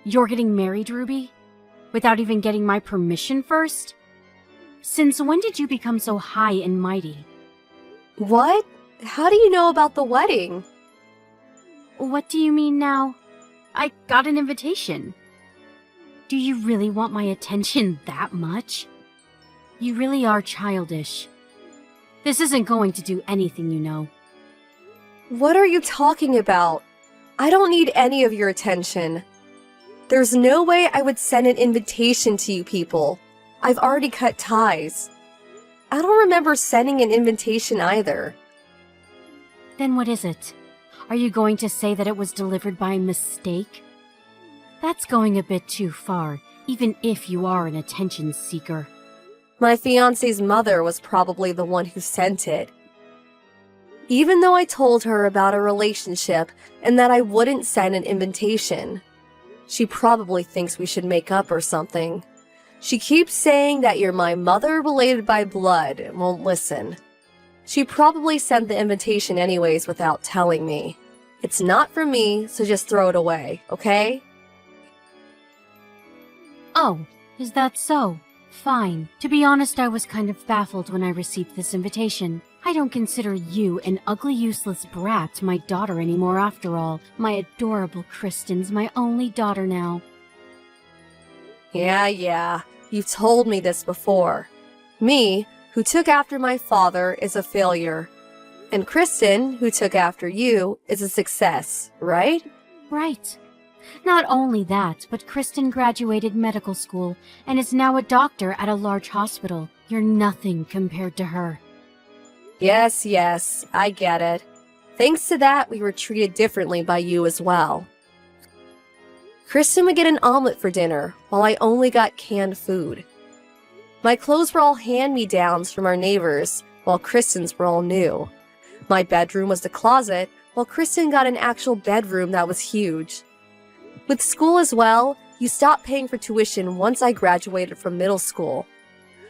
You're getting married, Ruby? Without even getting my permission first? Since when did you become so high and mighty? What? How do you know about the wedding? What do you mean now? I got an invitation. Do you really want my attention that much? You really are childish. This isn't going to do anything, you know. What are you talking about? I don't need any of your attention. There's no way I would send an invitation to you people. I've already cut ties. I don't remember sending an invitation either. Then what is it? Are you going to say that it was delivered by mistake? That's going a bit too far, even if you are an attention seeker. My fiancé's mother was probably the one who sent it. Even though I told her about a relationship and that I wouldn't send an invitation, she probably thinks we should make up or something. She keeps saying that you're my mother related by blood and won't listen. She probably sent the invitation anyways without telling me. It's not from me, so just throw it away, okay? Oh, is that so? Fine. To be honest, I was kind of baffled when I received this invitation. I don't consider you an ugly, useless brat my daughter anymore after all. My adorable Kristen's my only daughter now. Yeah. You've told me this before. Me, who took after my father, is a failure. And Kristen, who took after you, is a success, right? Right. Not only that, but Kristen graduated medical school and is now a doctor at a large hospital. You're nothing compared to her. Yes, I get it. Thanks to that, we were treated differently by you as well. Kristen would get an omelet for dinner, while I only got canned food. My clothes were all hand-me-downs from our neighbors, while Kristen's were all new. My bedroom was the closet, while Kristen got an actual bedroom that was huge. With school as well, you stopped paying for tuition once I graduated from middle school.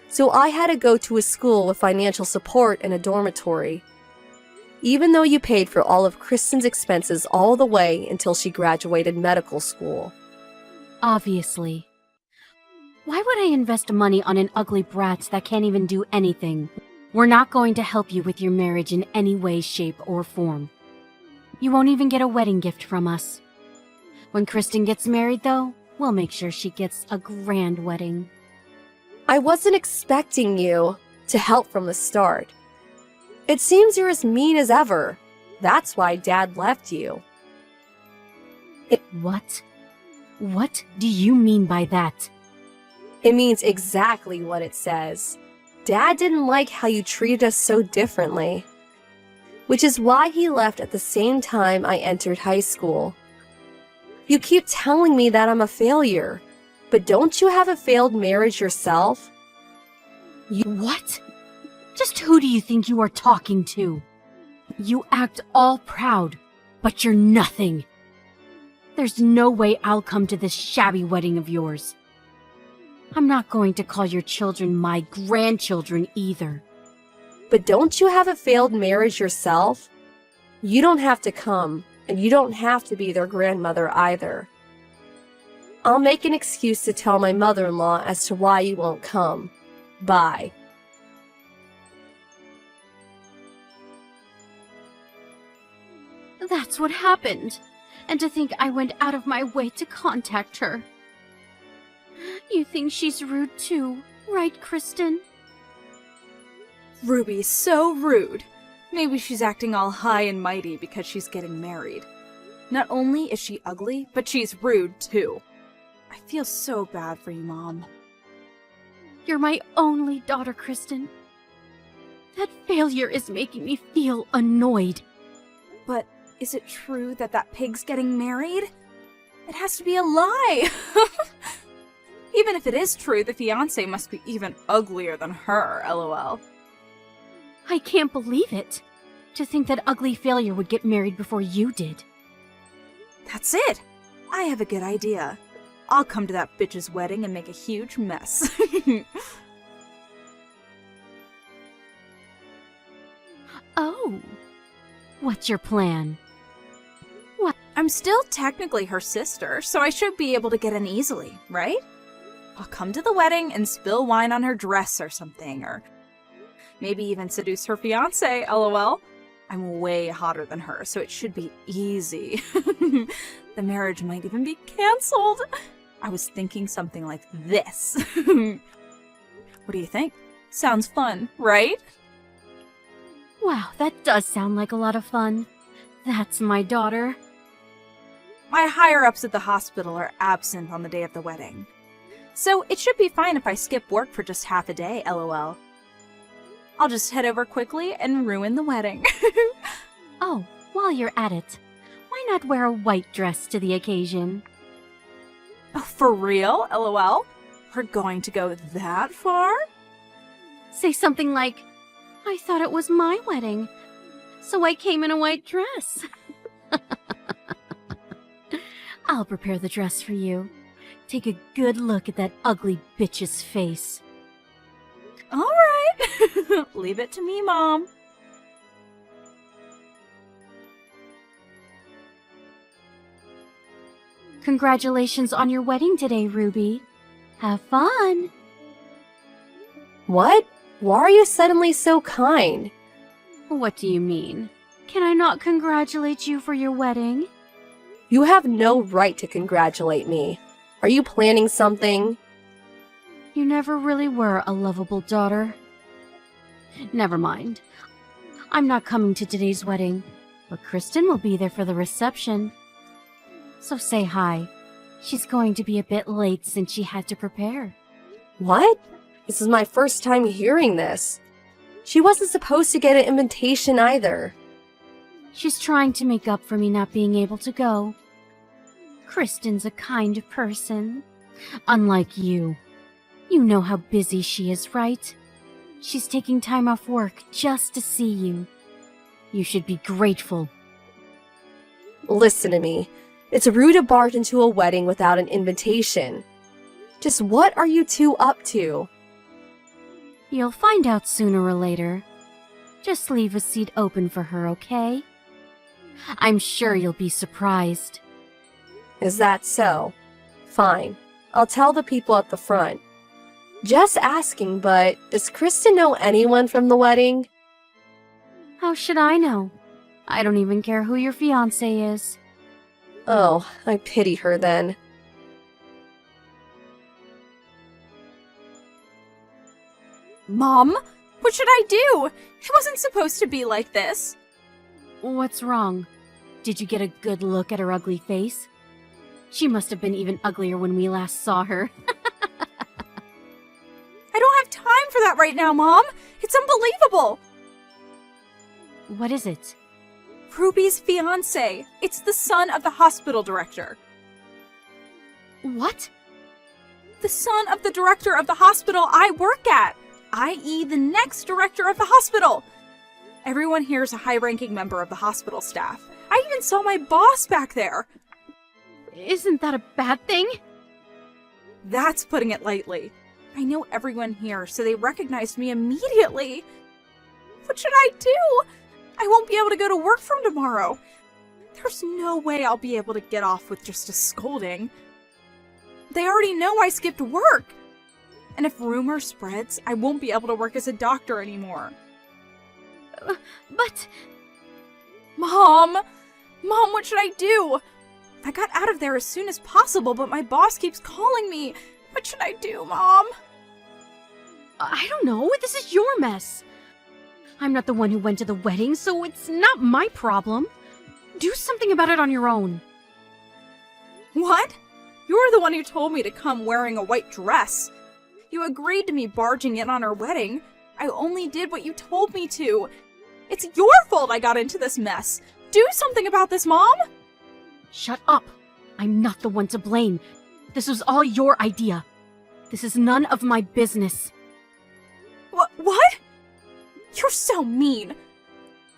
So I had to go to a school with financial support and a dormitory. Even though you paid for all of Kristen's expenses all the way until she graduated medical school. Obviously. Why would I invest money on an ugly brat that can't even do anything? We're not going to help you with your marriage in any way, shape, or form. You won't even get a wedding gift from us. When Kristen gets married, though, we'll make sure she gets a grand wedding. I wasn't expecting you to help from the start. It seems you're as mean as ever. That's why Dad left you. What? What do you mean by that? It means exactly what it says. Dad didn't like how you treated us so differently. Which is why he left at the same time I entered high school. You keep telling me that I'm a failure, but don't you have a failed marriage yourself? What? Just who do you think you are talking to? You act all proud, but you're nothing. There's no way I'll come to this shabby wedding of yours. I'm not going to call your children my grandchildren either. But don't you have a failed marriage yourself? You don't have to come, and you don't have to be their grandmother either. I'll make an excuse to tell my mother-in-law as to why you won't come. Bye. That's what happened. And to think I went out of my way to contact her. You think she's rude too, right, Kristen? Ruby's so rude. Maybe she's acting all high and mighty because she's getting married. Not only is she ugly, but she's rude too. I feel so bad for you, Mom. You're my only daughter, Kristen. That failure is making me feel annoyed. But is it true that that pig's getting married? It has to be a lie! Even if it is true, the fiancé must be even uglier than her, lol. I can't believe it. To think that ugly failure would get married before you did. That's it! I have a good idea. I'll come to that bitch's wedding and make a huge mess. Oh. What's your plan? I'm still technically her sister, so I should be able to get in easily, right? I'll come to the wedding and spill wine on her dress or something, or maybe even seduce her fiancé, lol. I'm way hotter than her, so it should be easy. The marriage might even be cancelled. I was thinking something like this. What do you think? Sounds fun, right? Wow, that does sound like a lot of fun. That's my daughter. My higher-ups at the hospital are absent on the day of the wedding. So it should be fine if I skip work for just half a day, lol. I'll just head over quickly and ruin the wedding. Oh, while you're at it, why not wear a white dress to the occasion? Oh, for real? lol? We're going to go that far? Say something like, I thought it was my wedding, so I came in a white dress. I'll prepare the dress for you. Take a good look at that ugly bitch's face. All right. Leave it to me, Mom. Congratulations on your wedding today, Ruby. Have fun. What? Why are you suddenly so kind? What do you mean? Can I not congratulate you for your wedding? You have no right to congratulate me. Are you planning something? You never really were a lovable daughter. Never mind. I'm not coming to today's wedding, but Kristen will be there for the reception. So say hi. She's going to be a bit late since she had to prepare. What? This is my first time hearing this. She wasn't supposed to get an invitation either. She's trying to make up for me not being able to go. Kristen's a kind person. Unlike you. You know how busy she is, right? She's taking time off work just to see you. You should be grateful. Listen to me. It's rude to barge into a wedding without an invitation. Just what are you two up to? You'll find out sooner or later. Just leave a seat open for her, okay? I'm sure you'll be surprised. Is that so? Fine. I'll tell the people at the front. Just asking, but does Kristen know anyone from the wedding? How should I know? I don't even care who your fiancé is. Oh, I pity her then. Mom, what should I do? It wasn't supposed to be like this. What's wrong? Did you get a good look at her ugly face? She must have been even uglier when we last saw her. I don't have time for that right now, Mom. It's unbelievable. What is it? Ruby's fiancé. It's the son of the hospital director. What? The son of the director of the hospital I work at, i.e. the next director of the hospital. Everyone here is a high-ranking member of the hospital staff. I even saw my boss back there. Isn't that a bad thing? That's putting it lightly. I know everyone here, so they recognized me immediately. What should I do? I won't be able to go to work from tomorrow. There's no way I'll be able to get off with just a scolding. They already know I skipped work. And if rumor spreads, I won't be able to work as a doctor anymore. But... Mom! Mom, what should I do? I got out of there as soon as possible, but my boss keeps calling me. What should I do, Mom? I don't know. This is your mess. I'm not the one who went to the wedding, so it's not my problem. Do something about it on your own. What? You're the one who told me to come wearing a white dress. You agreed to me barging in on her wedding. I only did what you told me to. It's your fault I got into this mess. Do something about this, Mom! Shut up. I'm not the one to blame. This was all your idea. This is none of my business. What? You're so mean.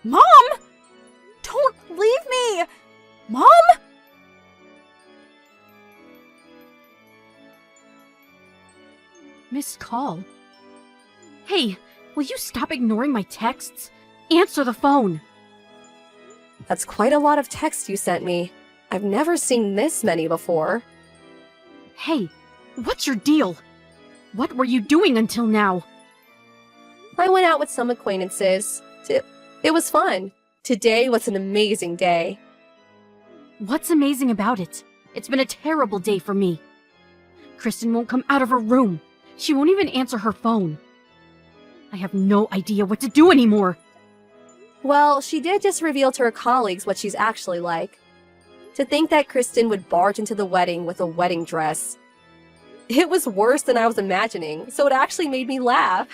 Mom! Don't leave me! Mom! Missed call. Hey, will you stop ignoring my texts? Answer the phone. That's quite a lot of text you sent me. I've never seen this many before. Hey, what's your deal? What were you doing until now? I went out with some acquaintances. It was fun. Today was an amazing day. What's amazing about it? It's been a terrible day for me. Kristen won't come out of her room. She won't even answer her phone. I have no idea what to do anymore. Well, she did just reveal to her colleagues what she's actually like. To think that Kristen would barge into the wedding with a wedding dress. It was worse than I was imagining, so it actually made me laugh.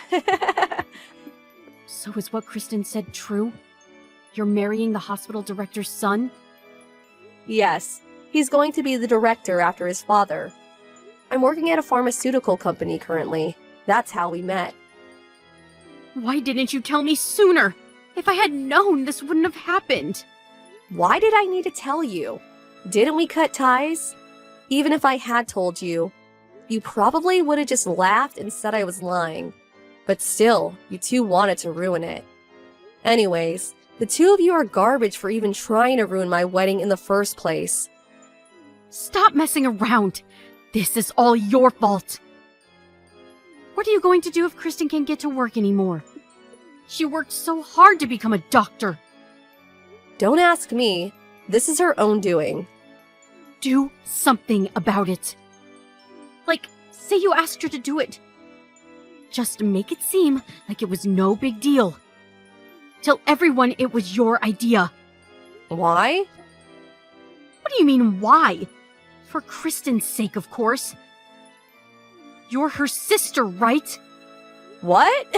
So is what Kristen said true? You're marrying the hospital director's son? Yes, he's going to be the director after his father. I'm working at a pharmaceutical company currently. That's how we met. Why didn't you tell me sooner? If I had known, this wouldn't have happened. Why did I need to tell you? Didn't we cut ties? Even if I had told you, you probably would have just laughed and said I was lying. But still, you two wanted to ruin it. Anyways, the two of you are garbage for even trying to ruin my wedding in the first place. Stop messing around. This is all your fault. What are you going to do if Kristen can't get to work anymore? She worked so hard to become a doctor. Don't ask me. This is her own doing. Do something about it. Like, say you asked her to do it. Just make it seem like it was no big deal. Tell everyone it was your idea. Why? What do you mean, why? For Kristen's sake, of course. You're her sister, right? What?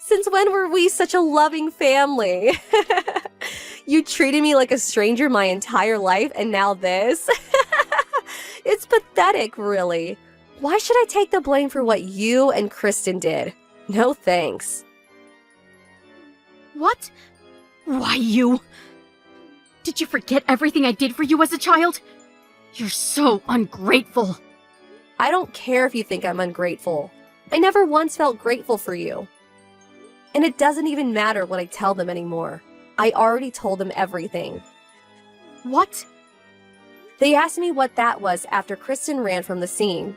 Since when were we such a loving family? You treated me like a stranger my entire life, and now this? It's pathetic, really. Why should I take the blame for what you and Kristen did? No thanks. What? Why you? Did you forget everything I did for you as a child? You're so ungrateful. I don't care if you think I'm ungrateful. I never once felt grateful for you. And it doesn't even matter what I tell them anymore. I already told them everything. What? They asked me what that was after Kristen ran from the scene.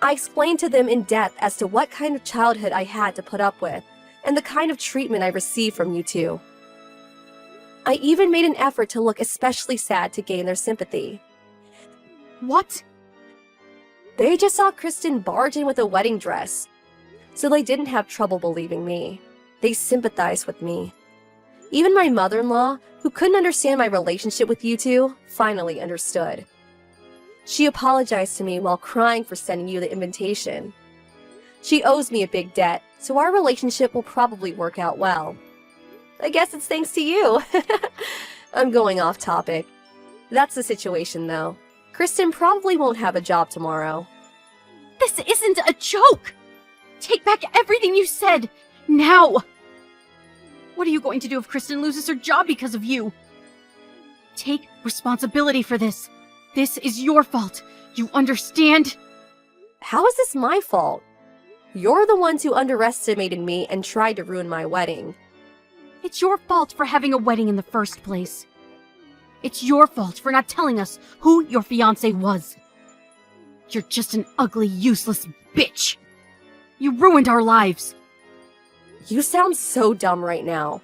I explained to them in depth as to what kind of childhood I had to put up with, and the kind of treatment I received from you two. I even made an effort to look especially sad to gain their sympathy. What? They just saw Kristen barge in with a wedding dress, so they didn't have trouble believing me. They sympathized with me. Even my mother-in-law, who couldn't understand my relationship with you two, finally understood. She apologized to me while crying for sending you the invitation. She owes me a big debt, so our relationship will probably work out well. I guess it's thanks to you. I'm going off topic. That's the situation, though. Kristen probably won't have a job tomorrow. This isn't a joke! Take back everything you said! Now! What are you going to do if Kristen loses her job because of you? Take responsibility for this. This is your fault. You understand? How is this my fault? You're the ones who underestimated me and tried to ruin my wedding. It's your fault for having a wedding in the first place. It's your fault for not telling us who your fiancé was. You're just an ugly, useless bitch. You ruined our lives. You sound so dumb right now.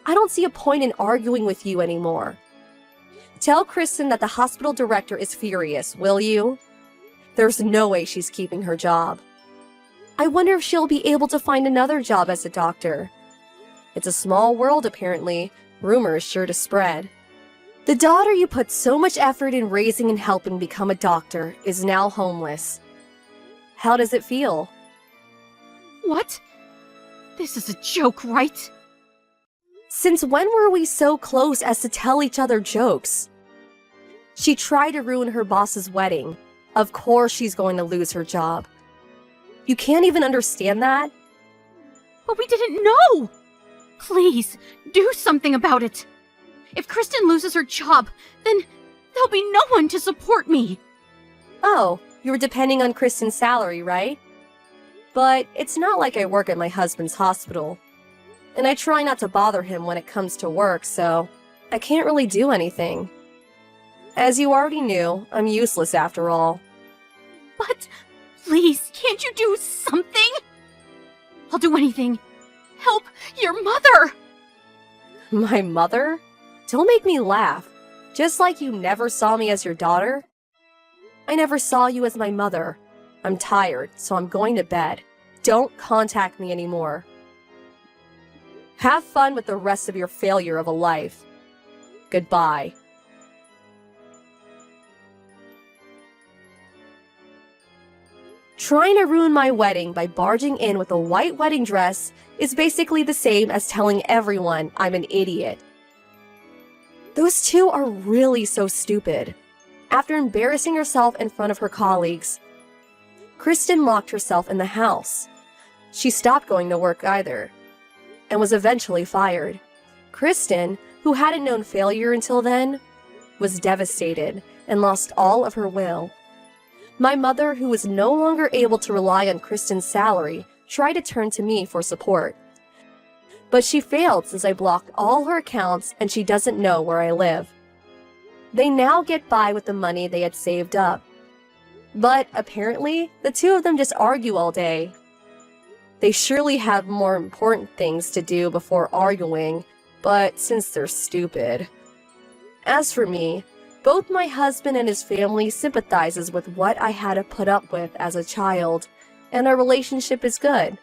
I don't see a point in arguing with you anymore. Tell Kristen that the hospital director is furious, will you? There's no way she's keeping her job. I wonder if she'll be able to find another job as a doctor. It's a small world, apparently. Rumor is sure to spread. The daughter you put so much effort in raising and helping become a doctor is now homeless. How does it feel? What? This is a joke, right? Since when were we so close as to tell each other jokes? She tried to ruin her boss's wedding. Of course she's going to lose her job. You can't even understand that? But we didn't know! Please, do something about it. If Kristen loses her job, then there'll be no one to support me. Oh, you were depending on Kristen's salary, right? But it's not like I work at my husband's hospital. And I try not to bother him when it comes to work, so I can't really do anything. As you already knew, I'm useless after all. But please, can't you do something? I'll do anything. Help your mother! My mother? Don't make me laugh. Just like you never saw me as your daughter. I never saw you as my mother. I'm tired, so I'm going to bed. Don't contact me anymore. Have fun with the rest of your failure of a life. Goodbye. Trying to ruin my wedding by barging in with a white wedding dress is basically the same as telling everyone I'm an idiot. Those two are really so stupid. After embarrassing herself in front of her colleagues, Kristen locked herself in the house. She stopped going to work either, and was eventually fired. Kristen, who hadn't known failure until then, was devastated and lost all of her will. My mother, who was no longer able to rely on Kristen's salary, tried to turn to me for support. But she failed since I blocked all her accounts and she doesn't know where I live. They now get by with the money they had saved up. But apparently, the two of them just argue all day. They surely have more important things to do before arguing, but since they're stupid. As for me, both my husband and his family sympathizes with what I had to put up with as a child, and our relationship is good.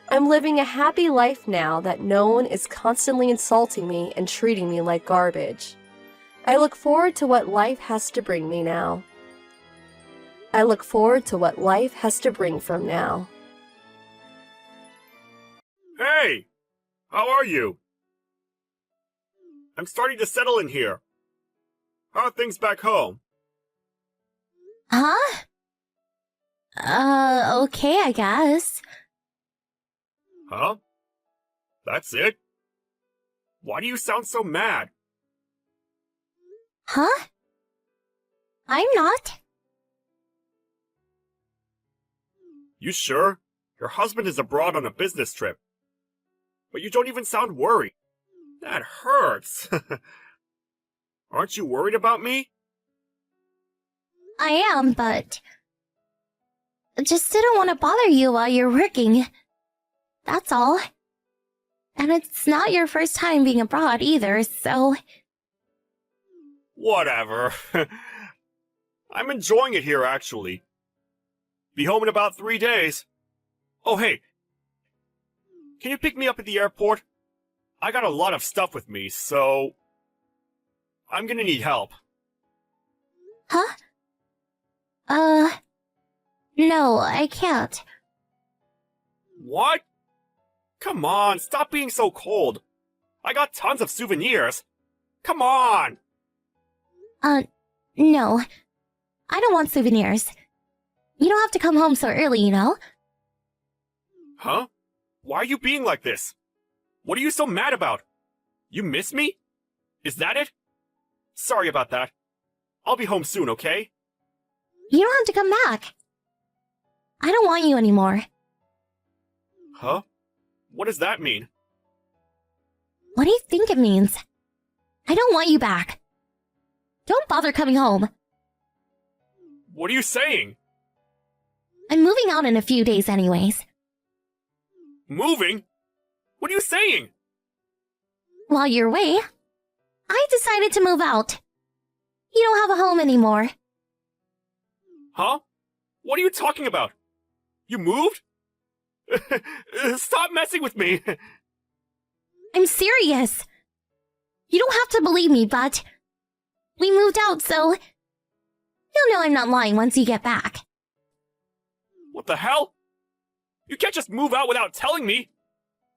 I'm living a happy life now that no one is constantly insulting me and treating me like garbage. I look forward to what life has to bring me now. I look forward to what life has to bring from now. Hey! How are you? I'm starting to settle in here. How are things back home? Huh? Okay, I guess. Huh? That's it? Why do you sound so mad? Huh? I'm not. You sure? Your husband is abroad on a business trip. But you don't even sound worried. That hurts. Aren't you worried about me? I am, but just didn't want to bother you while you're working. That's all. And it's not your first time being abroad either, so... Whatever. I'm enjoying it here, actually. Be home in about 3 days. Oh, hey. Can you pick me up at the airport? I got a lot of stuff with me, so... I'm gonna need help. Huh? No, I can't. What? Come on, stop being so cold. I got tons of souvenirs. Come on! No. I don't want souvenirs. You don't have to come home so early, you know? Huh? Why are you being like this? What are you so mad about? You miss me? Is that it? Sorry about that. I'll be home soon, okay? You don't have to come back. I don't want you anymore. Huh? What does that mean? What do you think it means? I don't want you back. Don't bother coming home. What are you saying? I'm moving out in a few days anyways. Moving? What are you saying? While you're away, I decided to move out. You don't have a home anymore. Huh? What are you talking about? You moved? Stop messing with me! I'm serious. You don't have to believe me, but we moved out, so you'll know I'm not lying once you get back. What the hell? You can't just move out without telling me!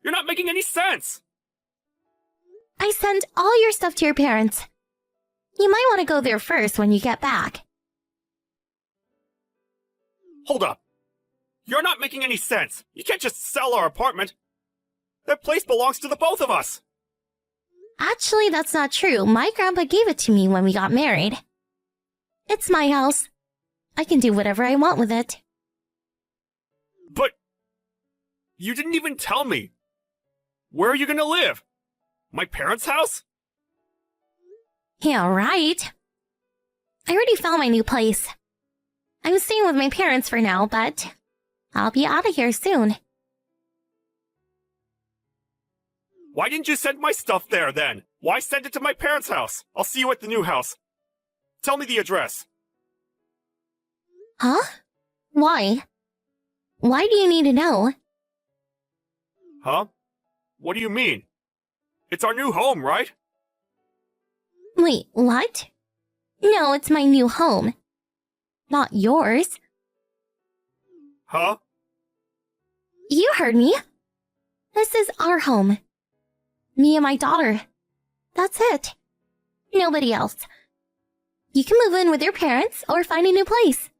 You're not making any sense! I sent all your stuff to your parents. You might want to go there first when you get back. Hold up. You're not making any sense. You can't just sell our apartment. That place belongs to the both of us. Actually, that's not true. My grandpa gave it to me when we got married. It's my house. I can do whatever I want with it. But you didn't even tell me. Where are you gonna live? My parents' house? Yeah, right. I already found my new place. I'm staying with my parents for now, but I'll be out of here soon. Why didn't you send my stuff there then? Why send it to my parents' house? I'll see you at the new house. Tell me the address. Huh? Why? Why do you need to know? Huh? What do you mean? It's our new home, right? Wait, what? No, it's my new home. Not yours. Huh? You heard me. This is our home. Me and my daughter. That's it. Nobody else. You can move in with your parents or find a new place.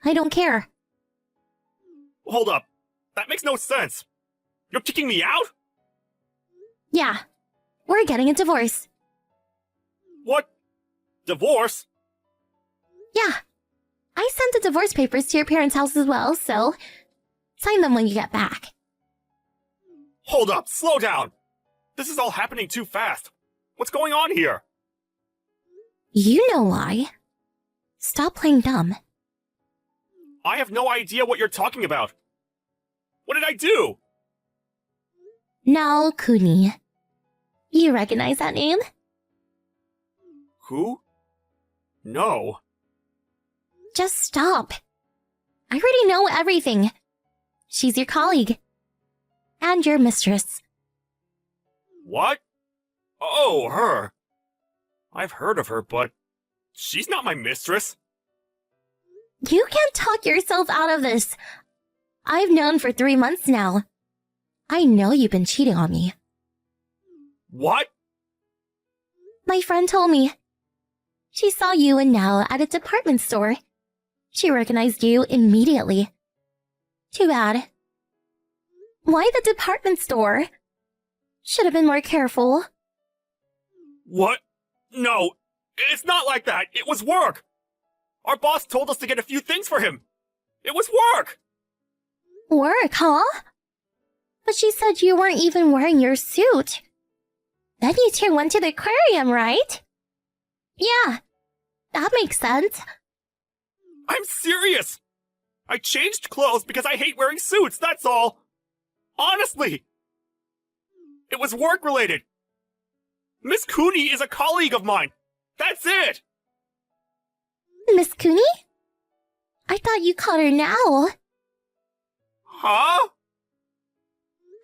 I don't care. Hold up. That makes no sense. You're kicking me out? Yeah, we're getting a divorce. What? Divorce? Yeah. I sent the divorce papers to your parents' house as well, so sign them when you get back. Hold up. Slow down. This is all happening too fast. What's going on here? You know why. Stop playing dumb. I have no idea what you're talking about. What did I do? Now, Kuni. You recognize that name? Who? No. Just stop. I already know everything. She's your colleague. And your mistress. What? Oh, her. I've heard of her, but she's not my mistress. You can't talk yourself out of this. I've known for 3 months now. I know you've been cheating on me. What? My friend told me. She saw you and Nao at a department store. She recognized you immediately. Too bad. Why the department store? Should have been more careful. What? No, it's not like that. It was work. Our boss told us to get a few things for him. It was work. Work, huh? But she said you weren't even wearing your suit. Then you two went to the aquarium, right? Yeah, that makes sense. I'm serious. I changed clothes because I hate wearing suits, that's all. Honestly. It was work-related. Miss Kuni is a colleague of mine. That's it. Miss Kuni? I thought you called her Nao. Huh?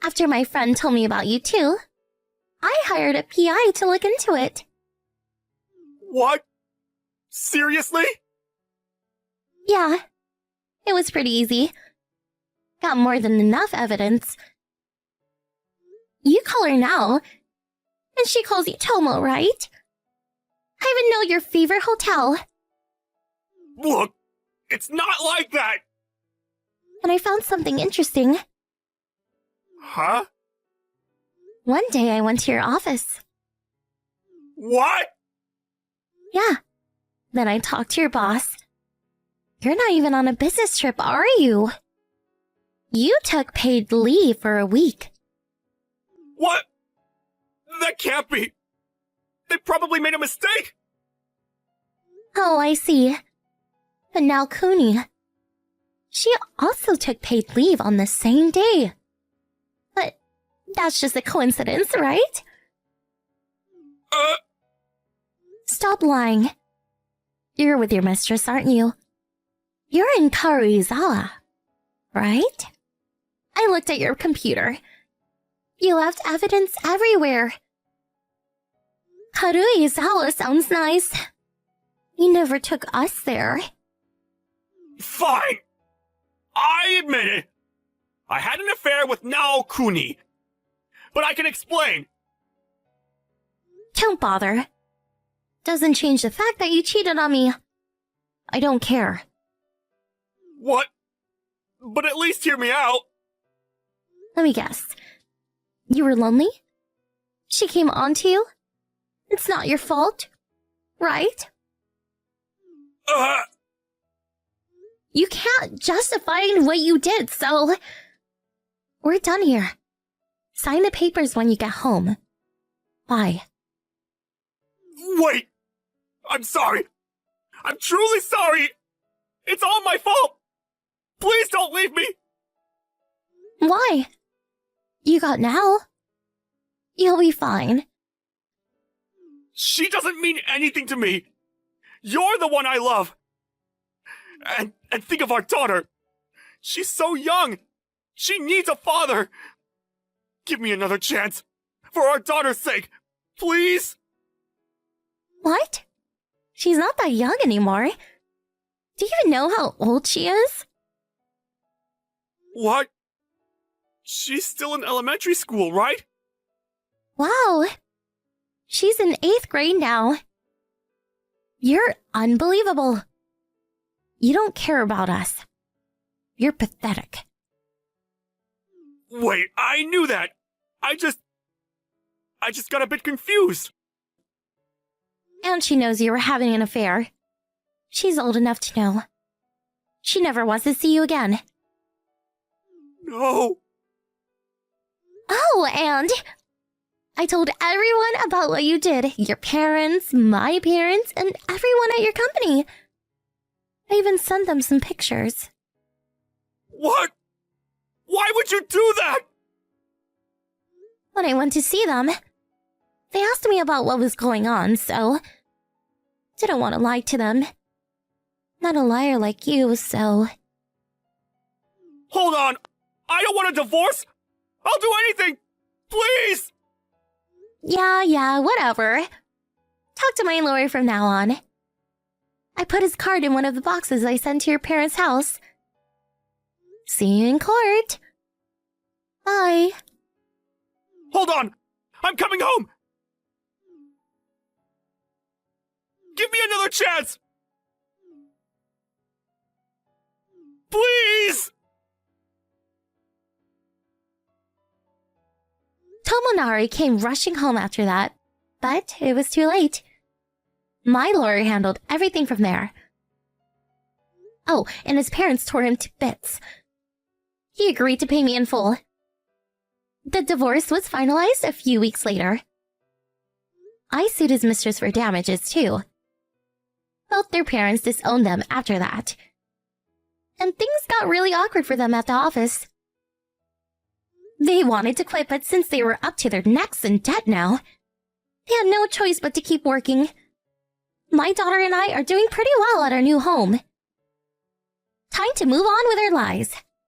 After my friend told me about you too, I hired a PI to look into it. What? Seriously? Yeah, it was pretty easy. Got more than enough evidence. You call her Nao, and she calls you Tomo, right? I even know your favorite hotel. Look, it's not like that. And I found something interesting. Huh? One day I went to your office. What? Yeah. Then I talked to your boss. You're not even on a business trip, are you? You took paid leave for a week. What? That can't be. They probably made a mistake. Oh, I see. But now Kuni. She also took paid leave on the same day. But that's just a coincidence, right? Stop lying. You're with your mistress, aren't you? You're in Karuizawa, right? I looked at your computer. You left evidence everywhere. Karuizawa sounds nice. You never took us there. Fine. I admit it. I had an affair with Nao Kuni. But I can explain. Don't bother. Doesn't change the fact that you cheated on me. I don't care. What? But at least hear me out. Let me guess. You were lonely? She came on to you? It's not your fault, right? You can't justify what you did, so... We're done here. Sign the papers when you get home. Bye. Wait! I'm sorry. I'm truly sorry. It's all my fault. Please don't leave me. Why? You got Nell. You'll be fine. She doesn't mean anything to me. You're the one I love. And think of our daughter. She's so young. She needs a father. Give me another chance. For our daughter's sake. Please. What? She's not that young anymore. Do you even know how old she is? What? She's still in elementary school, right? Wow. She's in 8th grade now. You're unbelievable. You don't care about us. You're pathetic. Wait, I knew that. I just got a bit confused. And she knows you were having an affair. She's old enough to know. She never wants to see you again. No. Oh, and I told everyone about what you did. Your parents, my parents, and everyone at your company. I even sent them some pictures. What? Why would you do that? When I went to see them, they asked me about what was going on, so didn't want to lie to them. Not a liar like you, so... Hold on. I don't want a divorce. I'll do anything. Please. Yeah, whatever. Talk to my lawyer from now on. I put his card in one of the boxes I sent to your parents' house. See you in court. Bye. Hold on. I'm coming home. Give me another chance. Please. Tomonari came rushing home after that, but it was too late. My lawyer handled everything from there. Oh, and his parents tore him to bits. He agreed to pay me in full. The divorce was finalized a few weeks later. I sued his mistress for damages, too. Both their parents disowned them after that. And things got really awkward for them at the office. They wanted to quit, but since they were up to their necks in debt now, they had no choice but to keep working. My daughter and I are doing pretty well at our new home. Time to move on with our lives.